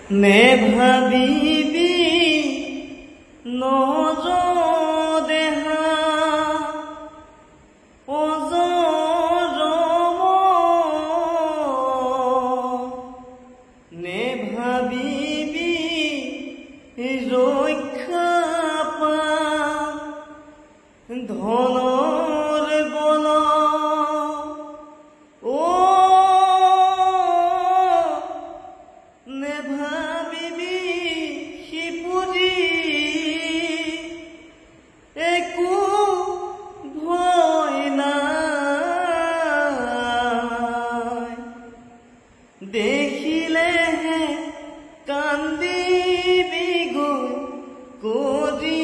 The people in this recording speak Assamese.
নেভাবিবি নজদেহা অজৰম নেভাবিবি ৰক্ষা পাম ধনৰ বল নেভাবিবি সিপুজি একো ভয় নাই দেখিলেহে কান্দিবি গৈ কৰি